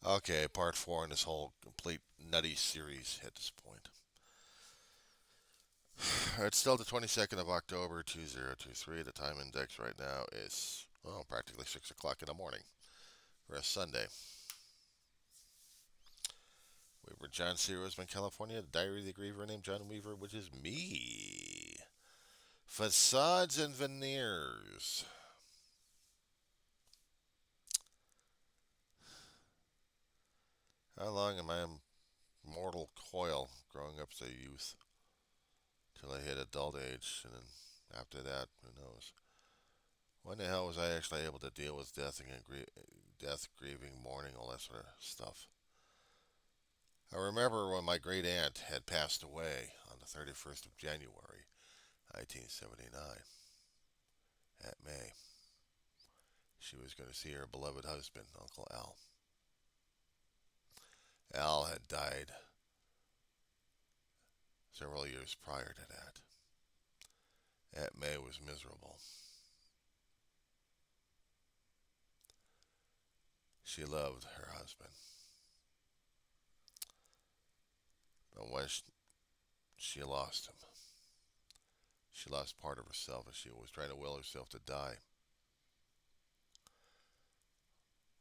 Okay, part four in this whole complete nutty series at this point. It's still the 22nd of October, 2023. The time index right now is, well, practically 6 o'clock in the morning for a Sunday. We were John C. Roseman, California. The Diary of the Griever named John Weaver, which is me. Facades and veneers. How long am I in mortal coil growing up as a youth till I hit adult age? And then after that, who knows? When the hell was I actually able to deal with death, grieving, mourning, all that sort of stuff? I remember when my great aunt had passed away on the 31st of January, 1979, at May. She was going to see her beloved husband, Uncle Al. Al had died several years prior to that. Aunt May was miserable. She loved her husband. But when she lost him, she lost part of herself as she was trying to will herself to die.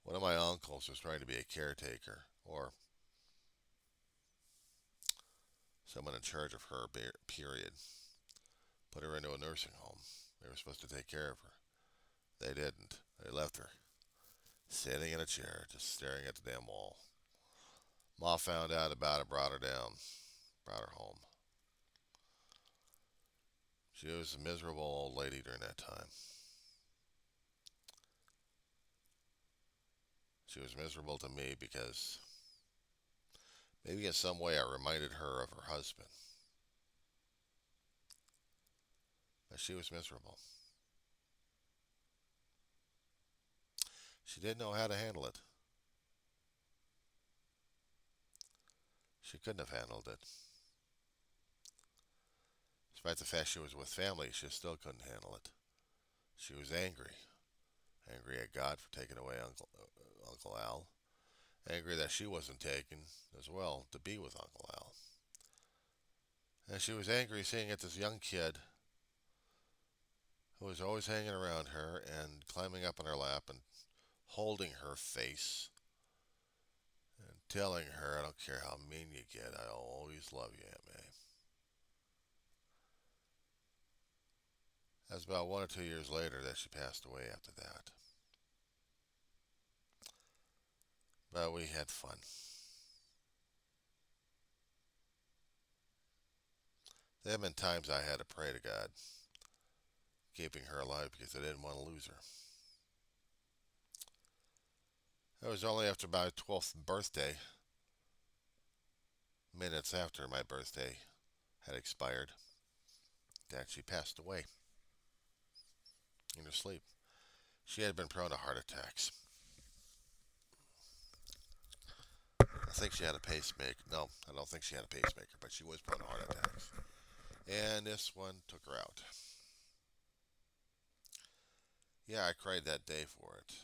One of my uncles was trying to be a caretaker or someone in charge of her, period. Put her into a nursing home. They were supposed to take care of her. They didn't. They left her sitting in a chair, just staring at the damn wall. Ma found out about it, brought her down, brought her home. She was a miserable old lady during that time. She was miserable to me because maybe in some way I reminded her of her husband. But she was miserable. She didn't know how to handle it. She couldn't have handled it. Despite the fact she was with family, she still couldn't handle it. She was angry. Angry at God for taking away Uncle Al. Angry that she wasn't taken as well to be with Uncle Al. And she was angry seeing that this young kid who was always hanging around her and climbing up on her lap and holding her face and telling her, I don't care how mean you get, I'll always love you, Aunt May. That was about 1 or 2 years later that she passed away after that. But we had fun. There have been times I had to pray to God, keeping her alive because I didn't want to lose her. It was only after my 12th birthday, minutes after my birthday had expired, that she passed away in her sleep. She had been prone to heart attacks. I think she had a pacemaker. No, I don't think she had a pacemaker, but she was prone to heart attacks. And this one took her out. Yeah, I cried that day for it.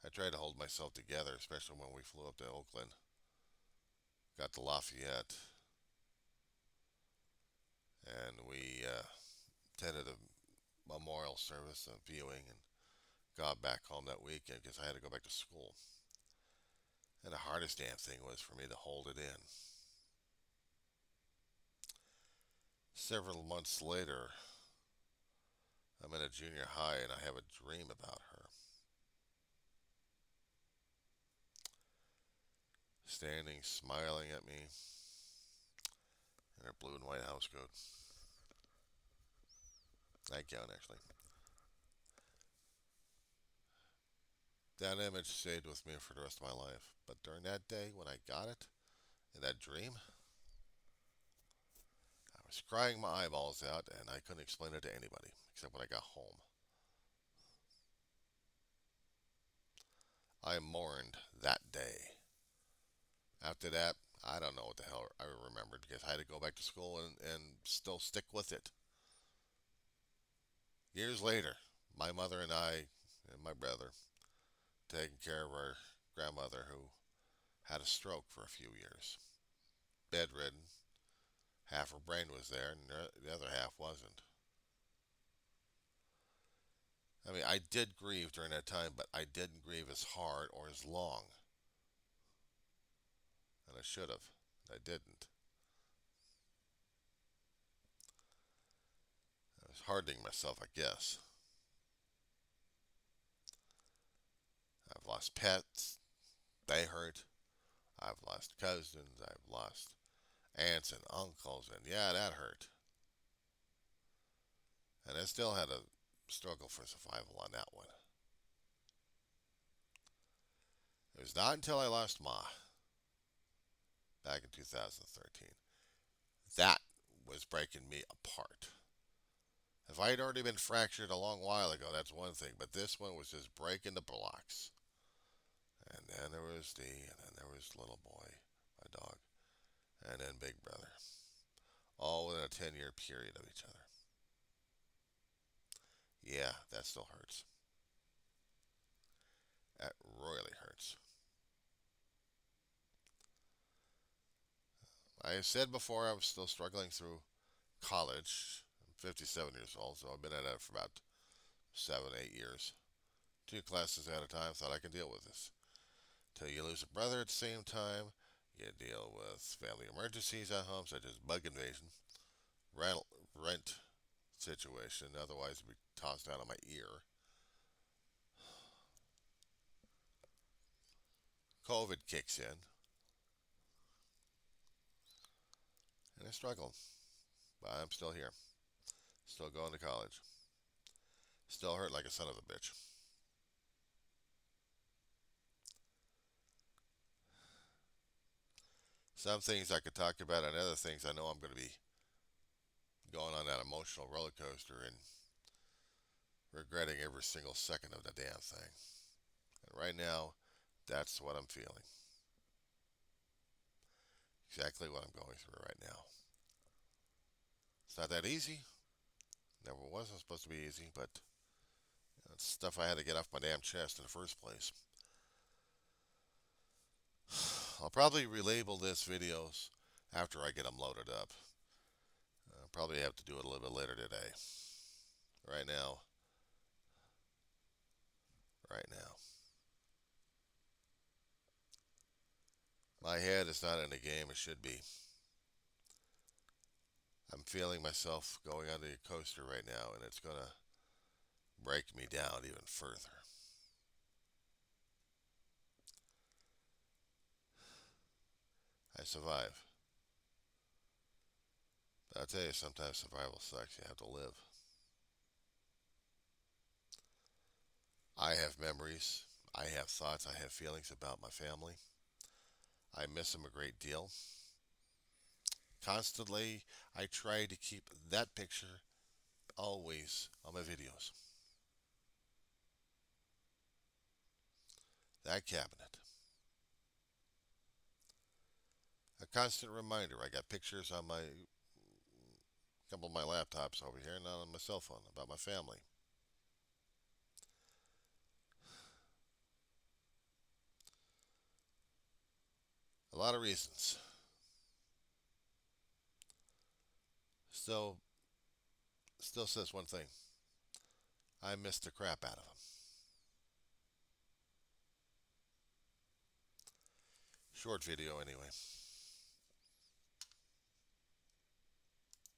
I tried to hold myself together, especially when we flew up to Oakland, got to Lafayette, and we attended a memorial service, a viewing, and got back home that weekend because I had to go back to school. And the hardest damn thing was for me to hold it in. Several months later, I'm in a junior high and I have a dream about her. Standing, smiling at me in her blue and white house coat. Nightgown, actually. That image stayed with me for the rest of my life. But during that day, when I got it, in that dream, I was crying my eyeballs out and I couldn't explain it to anybody except when I got home. I mourned that day. After that, I don't know what the hell I remembered because I had to go back to school and still stick with it. Years later, my mother and I and my brother taking care of our grandmother who had a stroke for a few years, bedridden. Half her brain was there, and the other half wasn't. I mean, I did grieve during that time, but I didn't grieve as hard or as long, and I should have. I didn't. I was hardening myself, I guess. I've lost pets. They hurt. I've lost cousins. I've lost aunts and uncles, and yeah, that hurt. And I still had a struggle for survival on that one. It was not until I lost Ma back in 2013 that was breaking me apart. If I had already been fractured a long while ago, that's one thing, but this one was just breaking the blocks. And then there was Dee, and then there was little boy, my dog, and then Big Brother, all within a 10-year period of each other. Yeah, that still hurts. That royally hurts. I said before I was still struggling through college. I'm 57 years old, so I've been at it for about 7, 8 years. 2 classes at a time, thought I could deal with this. Till you lose a brother at the same time, you deal with family emergencies at home, such as bug invasion, rent, rent situation, otherwise it'd be tossed out of my ear. COVID kicks in, and I struggle, but I'm still here, still going to college, still hurt like a son of a bitch. Some things I could talk about, and other things I know I'm going to be going on that emotional roller coaster and regretting every single second of the damn thing. And right now, that's what I'm feeling. Exactly what I'm going through right now. It's not that easy. Never wasn't supposed to be easy, but it's stuff I had to get off my damn chest in the first place. I'll probably relabel this videos after I get them loaded up. I'll probably have to do it a little bit later today. Right now, right now. My head is not in the game, it should be. I'm feeling myself going under the coaster right now, and it's going to break me down even further. I survive. But I'll tell you, sometimes survival sucks. You have to live. I have memories. I have thoughts. I have feelings about my family. I miss them a great deal. Constantly, I try to keep that picture always on my videos. That cabinet. A constant reminder. I got pictures on my couple of my laptops over here and on my cell phone about my family. A lot of reasons. Still, still says one thing. I missed the crap out of them. Short video anyway.